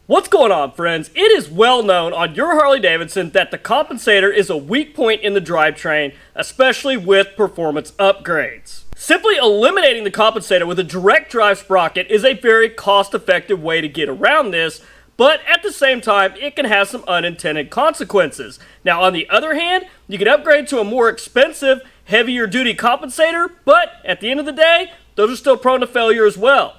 What's going on, friends? It is well known on your Harley-Davidson that the compensator is a weak point in the drivetrain, especially with performance upgrades. Simply eliminating the compensator with a direct drive sprocket is a very cost-effective way to get around this, but at the same time, it can have some unintended consequences. Now, on the other hand, you can upgrade to a more expensive, heavier-duty compensator, but at the end of the day, those are still prone to failure as well.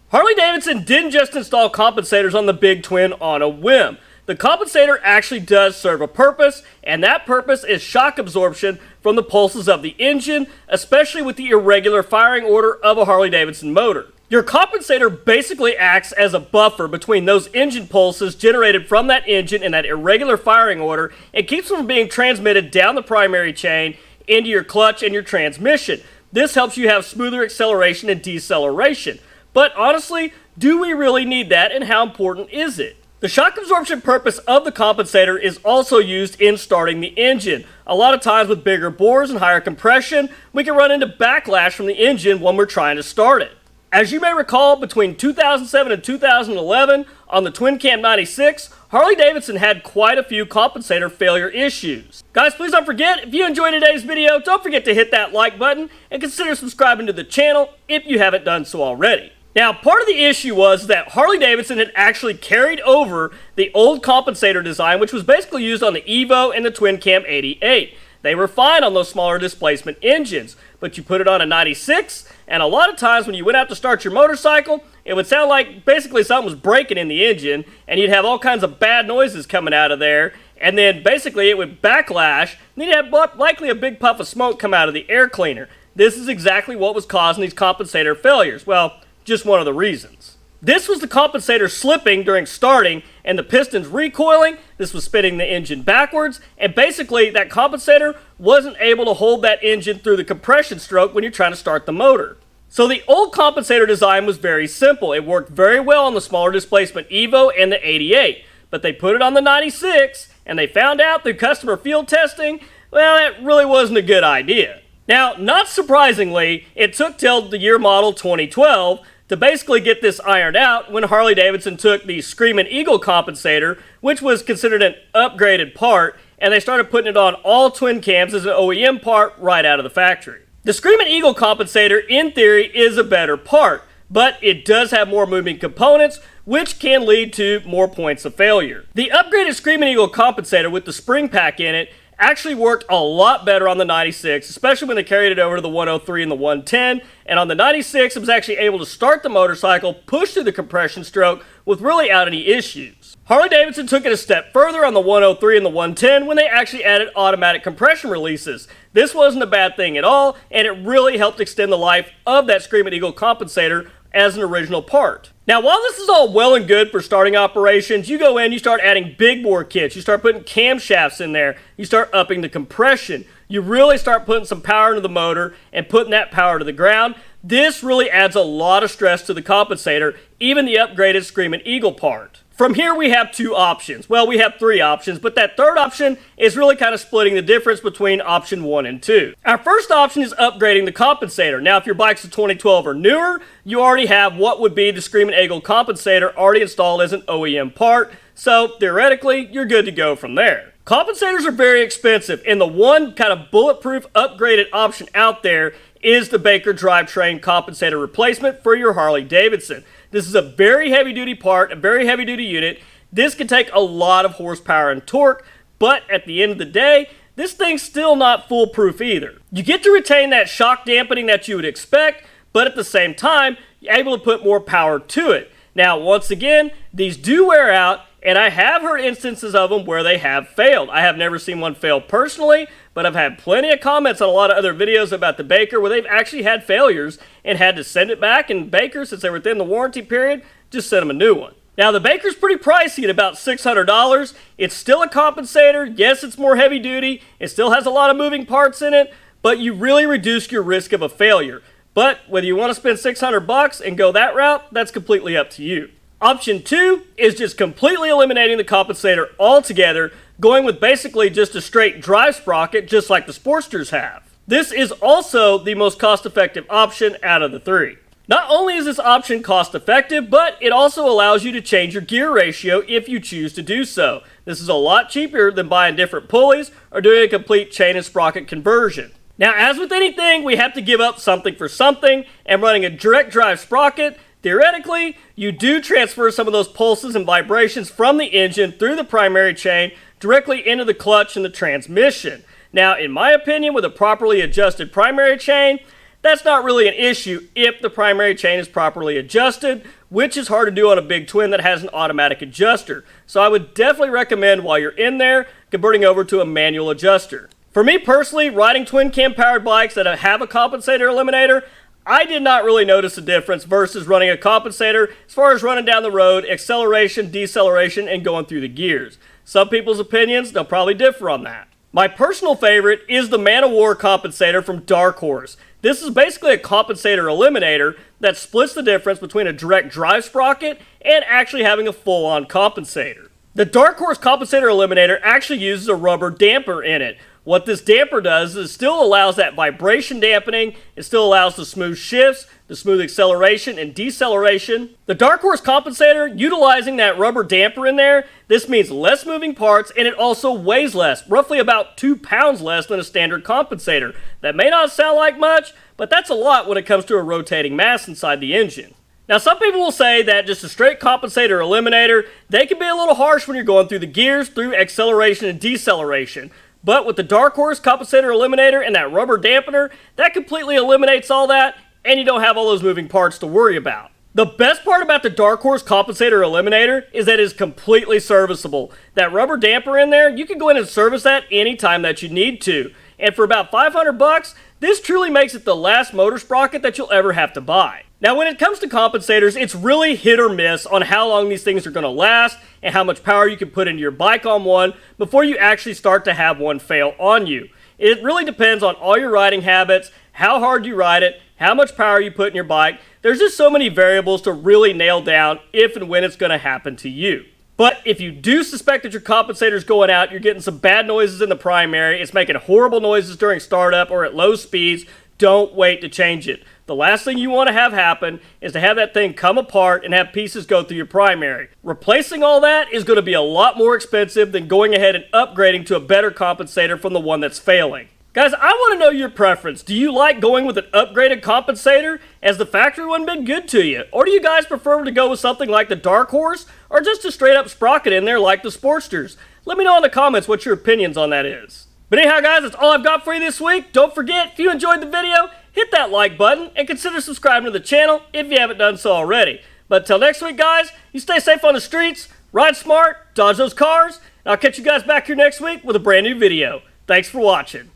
Harley-Davidson didn't just install compensators on the Big Twin on a whim. The compensator actually does serve a purpose, and that purpose is shock absorption from the pulses of the engine, especially with the irregular firing order of a Harley-Davidson motor. Your compensator basically acts as a buffer between those engine pulses generated from that engine and that irregular firing order, and keeps them from being transmitted down the primary chain into your clutch and your transmission. This helps you have smoother acceleration and deceleration. But honestly, do we really need that, and how important is it? The shock absorption purpose of the compensator is also used in starting the engine. A lot of times with bigger bores and higher compression, we can run into backlash from the engine when we're trying to start it. As you may recall, between 2007 and 2011, on the Twin Cam 96, Harley-Davidson had quite a few compensator failure issues. Guys, please don't forget, if you enjoyed today's video, don't forget to hit that like button and consider subscribing to the channel if you haven't done so already. Now, part of the issue was that Harley-Davidson had actually carried over the old compensator design, which was basically used on the Evo and the Twin Cam 88. They were fine on those smaller displacement engines, but you put it on a 96, and a lot of times when you went out to start your motorcycle, it would sound like basically something was breaking in the engine, and you'd have all kinds of bad noises coming out of there, and then basically it would backlash, and then you'd have likely a big puff of smoke come out of the air cleaner. This is exactly what was causing these compensator failures. Well, just one of the reasons. This was the compensator slipping during starting and the pistons recoiling. This was spinning the engine backwards, and basically that compensator wasn't able to hold that engine through the compression stroke when you're trying to start the motor. So the old compensator design was very simple. It worked very well on the smaller displacement Evo and the 88, but they put it on the 96 and they found out through customer field testing, well, that really wasn't a good idea. Now, not surprisingly, it took till the year model 2012 to basically get this ironed out when Harley-Davidson took the Screamin' Eagle compensator, which was considered an upgraded part, and they started putting it on all twin cams as an OEM part right out of the factory. The Screamin' Eagle compensator, in theory, is a better part, but it does have more moving components, which can lead to more points of failure. The upgraded Screamin' Eagle compensator with the spring pack in it actually worked a lot better on the 96, especially when they carried it over to the 103 and the 110, and on the 96 it was actually able to start the motorcycle, push through the compression stroke without any issues. Harley-Davidson took it a step further on the 103 and the 110 when they actually added automatic compression releases. This wasn't a bad thing at all, and it really helped extend the life of that Screamin' Eagle compensator as an original part. Now, while this is all well and good for starting operations, you go in, you start adding big bore kits, you start putting camshafts in there, you start upping the compression, you really start putting some power into the motor and putting that power to the ground. This really adds a lot of stress to the compensator, even the upgraded Screamin' Eagle part. From here we have two options. Well, we have three options, but that third option is really kind of splitting the difference between option 1 and 2. Our first option is upgrading the compensator. Now, if your bike's a 2012 or newer, you already have what would be the Screamin' Eagle compensator already installed as an OEM part, so theoretically, you're good to go from there. Compensators are very expensive, and the one kind of bulletproof upgraded option out there is the Baker Drivetrain compensator replacement for your Harley-Davidson. This is a very heavy-duty part, a very heavy-duty unit. This can take a lot of horsepower and torque, but at the end of the day, this thing's still not foolproof either. You get to retain that shock dampening that you would expect, but at the same time, you're able to put more power to it. Now, once again, these do wear out, and I have heard instances of them where they have failed. I have never seen one fail personally, but I've had plenty of comments on a lot of other videos about the Baker where they've actually had failures and had to send it back, and Baker, since they were within the warranty period, just sent them a new one. Now, the Baker's pretty pricey at about $600. It's still a compensator. Yes, it's more heavy duty. It still has a lot of moving parts in it, but you really reduce your risk of a failure. But whether you want to spend $600 and go that route, that's completely up to you. Option 2 is just completely eliminating the compensator altogether, going with basically just a straight drive sprocket, just like the Sportsters have. This is also the most cost-effective option out of the three. Not only is this option cost effective, but it also allows you to change your gear ratio if you choose to do so. This is a lot cheaper than buying different pulleys or doing a complete chain and sprocket conversion. Now, as with anything, we have to give up something for something, and running a direct drive sprocket, theoretically, you do transfer some of those pulses and vibrations from the engine through the primary chain directly into the clutch and the transmission. Now, in my opinion, with a properly adjusted primary chain, that's not really an issue if the primary chain is properly adjusted, which is hard to do on a big twin that has an automatic adjuster. So I would definitely recommend while you're in there, converting over to a manual adjuster. For me personally, riding twin cam powered bikes that have a compensator eliminator, I did not really notice a difference versus running a compensator as far as running down the road, acceleration, deceleration, and going through the gears. Some people's opinions, they'll probably differ on that. My personal favorite is the Man of War compensator from Darkhorse. This is basically a compensator eliminator that splits the difference between a direct drive sprocket and actually having a full-on compensator. The Darkhorse compensator eliminator actually uses a rubber damper in it. What this damper does is it still allows that vibration dampening, it still allows the smooth shifts, the smooth acceleration and deceleration. The Darkhorse compensator, utilizing that rubber damper in there, this means less moving parts and it also weighs less, roughly about 2 pounds less than a standard compensator. That may not sound like much, but that's a lot when it comes to a rotating mass inside the engine. Now, some people will say that just a straight compensator eliminator, they can be a little harsh when you're going through the gears, through acceleration and deceleration. But with the Darkhorse compensator eliminator and that rubber dampener, that completely eliminates all that, and you don't have all those moving parts to worry about. The best part about the Darkhorse compensator eliminator is that it is completely serviceable. That rubber damper in there, you can go in and service that anytime that you need to. And for about $500, this truly makes it the last motor sprocket that you'll ever have to buy. Now, when it comes to compensators, it's really hit or miss on how long these things are going to last and how much power you can put into your bike on one before you actually start to have one fail on you. It really depends on all your riding habits, how hard you ride it, how much power you put in your bike. There's just so many variables to really nail down if and when it's going to happen to you. But if you do suspect that your compensator is going out, you're getting some bad noises in the primary, it's making horrible noises during startup or at low speeds, don't wait to change it. The last thing you want to have happen is to have that thing come apart and have pieces go through your primary. Replacing all that is going to be a lot more expensive than going ahead and upgrading to a better compensator from the one that's failing. Guys, I want to know your preference. Do you like going with an upgraded compensator? Has the factory one been good to you? Or do you guys prefer to go with something like the Darkhorse or just a straight up sprocket in there like the Sportsters? Let me know in the comments what your opinions on that is. But anyhow, guys, that's all I've got for you this week. Don't forget, if you enjoyed the video, hit that like button and consider subscribing to the channel if you haven't done so already. But until next week, guys, you stay safe on the streets, ride smart, dodge those cars, and I'll catch you guys back here next week with a brand new video. Thanks for watching.